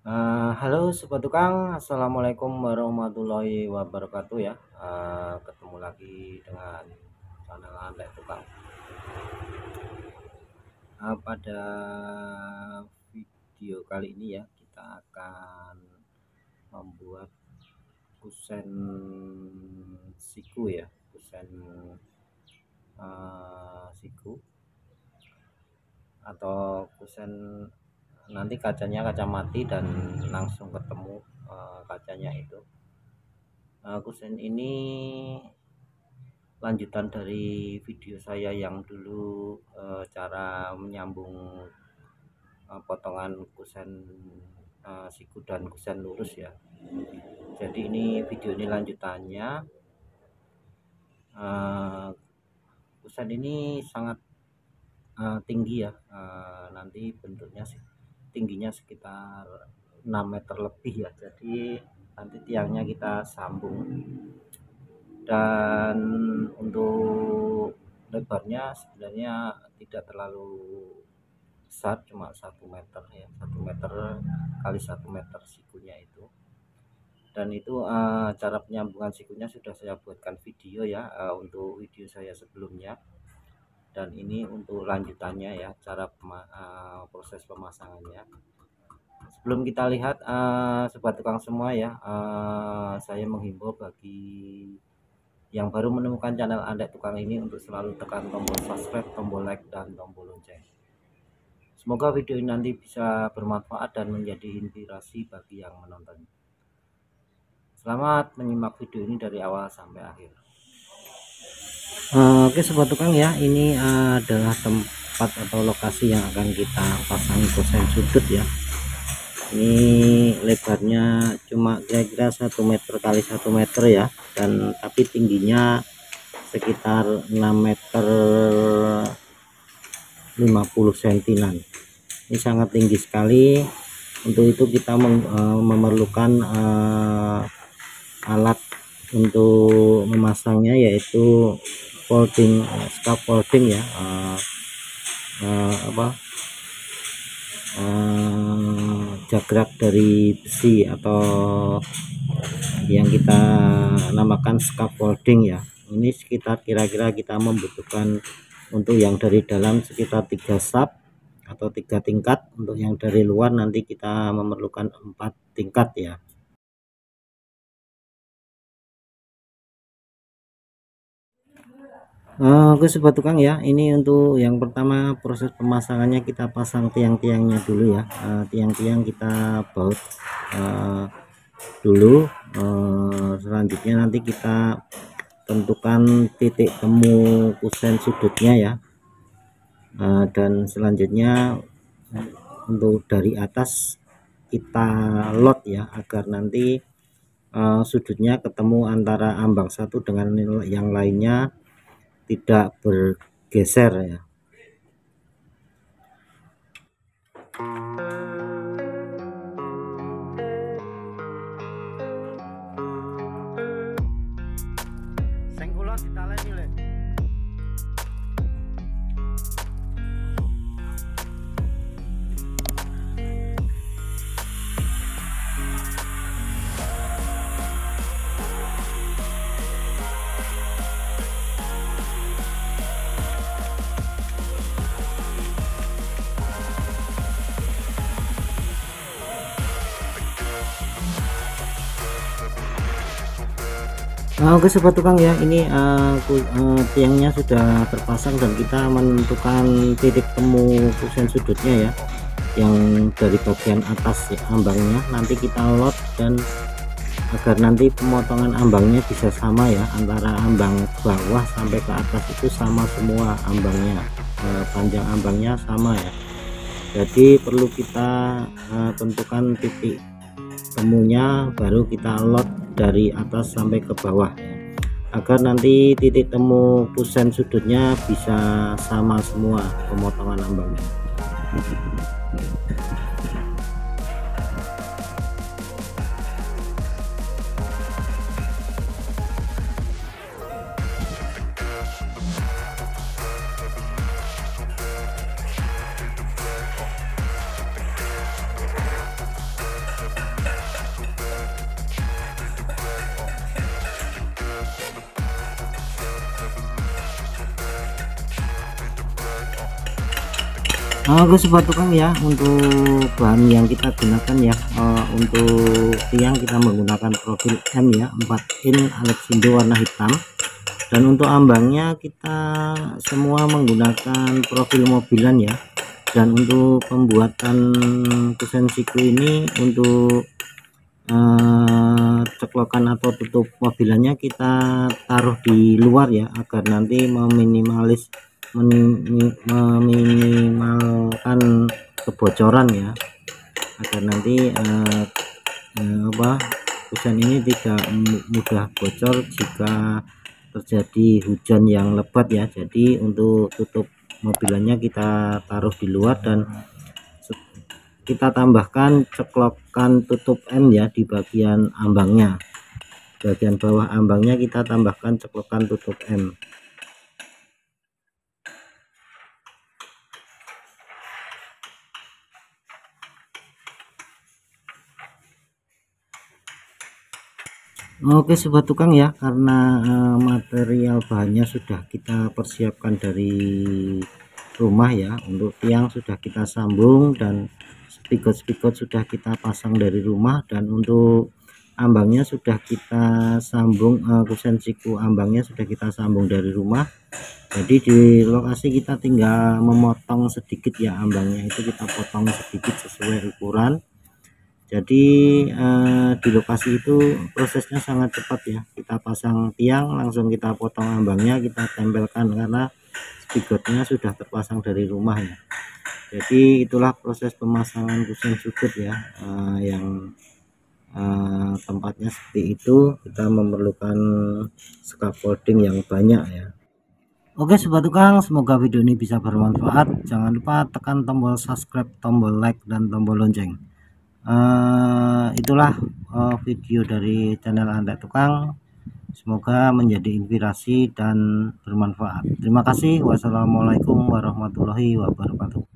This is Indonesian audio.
Halo Sobat Tukang, Assalamualaikum warahmatullahi wabarakatuh ya. Ketemu lagi dengan channel Anda Tukang. Pada video kali ini ya kita akan membuat kusen siku ya, kusen siku atau kusen nanti kacanya kaca mati dan langsung ketemu kacanya itu. Kusen ini lanjutan dari video saya yang dulu cara menyambung potongan kusen siku dan kusen lurus ya. Jadi ini video ini lanjutannya. Kusen ini sangat tinggi ya, nanti bentuknya tingginya sekitar 6 meter lebih ya. Jadi nanti tiangnya kita sambung, dan untuk lebarnya sebenarnya tidak terlalu besar, cuma 1 meter ya, 1 meter kali 1 meter sikunya itu. Dan itu cara penyambungan sikunya sudah saya buatkan video ya, untuk video saya sebelumnya, dan ini untuk lanjutannya ya, cara proses pemasangannya. Sebelum kita lihat Sobat Tukang semua ya, saya menghimbau bagi yang baru menemukan channel Anda Tukang ini untuk selalu tekan tombol subscribe, tombol like, dan tombol lonceng. Semoga video ini nanti bisa bermanfaat dan menjadi inspirasi bagi yang menonton. Selamat menyimak video ini dari awal sampai akhir. Oke Sobat Tukang ya, ini adalah tempat atau lokasi yang akan kita pasang kusen sudut ya. Ini lebarnya cuma kira-kira 1 meter kali 1 meter ya, dan tapi tingginya sekitar 6 meter 50 cm. Ini sangat tinggi sekali. Untuk itu kita memerlukan alat untuk memasangnya, yaitu folding, scaffolding ya, jagrak dari besi atau yang kita namakan scaffolding ya. Ini sekitar kira-kira kita membutuhkan untuk yang dari dalam sekitar 3 sub atau 3 tingkat, untuk yang dari luar nanti kita memerlukan 4 tingkat ya. Oke Sobat Tukang ya, ini untuk yang pertama proses pemasangannya, kita pasang tiang-tiangnya dulu ya. Tiang-tiang kita baut dulu. Selanjutnya nanti kita tentukan titik temu kusen sudutnya ya. Dan selanjutnya untuk dari atas kita lot ya, agar nanti sudutnya ketemu antara ambang satu dengan yang lainnya, tidak bergeser ya. Sengkulon ditaleni le. Oke Sobat Tukang ya, ini tiangnya sudah terpasang dan kita menentukan titik temu kusen sudutnya ya, yang dari bagian atas ya, ambangnya nanti kita lot, dan agar nanti pemotongan ambangnya bisa sama ya, antara ambang bawah sampai ke atas itu sama semua ambangnya, panjang ambangnya sama ya. Jadi perlu kita tentukan titik temunya, baru kita lot dari atas sampai ke bawah ya, agar nanti titik temu kusen sudutnya bisa sama semua pemotongan ambangnya. Oke sobat tukang ya, untuk bahan yang kita gunakan ya, untuk tiang kita menggunakan profil M ya, 4 in Alexindo warna hitam, dan untuk ambangnya kita semua menggunakan profil mobilan ya. Dan untuk pembuatan kusen siku ini, untuk ceklokan atau tutup mobilannya kita taruh di luar ya, agar nanti meminimalkan kebocoran ya, agar nanti kusen ini tidak mudah bocor jika terjadi hujan yang lebat ya. Jadi untuk tutup mobilannya kita taruh di luar, dan kita tambahkan ceklokan tutup M ya di bagian ambangnya, bagian bawah ambangnya kita tambahkan ceklokan tutup M. Oke sobat tukang ya, karena material bahannya sudah kita persiapkan dari rumah ya, untuk tiang sudah kita sambung dan spigot sudah kita pasang dari rumah, dan untuk ambangnya sudah kita sambung, kusen siku ambangnya sudah kita sambung dari rumah. Jadi di lokasi kita tinggal memotong sedikit ya, ambangnya itu kita potong sedikit sesuai ukuran. Jadi di lokasi itu prosesnya sangat cepat ya, kita pasang tiang langsung kita potong ambangnya, kita tempelkan karena spigotnya sudah terpasang dari rumah ya. Jadi itulah proses pemasangan kusen sudut ya, yang tempatnya seperti itu, kita memerlukan scaffolding yang banyak ya. Oke sobat tukang, semoga video ini bisa bermanfaat. Jangan lupa tekan tombol subscribe, tombol like, dan tombol lonceng. Itulah video dari channel Anda Tukang, semoga menjadi inspirasi dan bermanfaat. Terima kasih. Wassalamualaikum warahmatullahi wabarakatuh.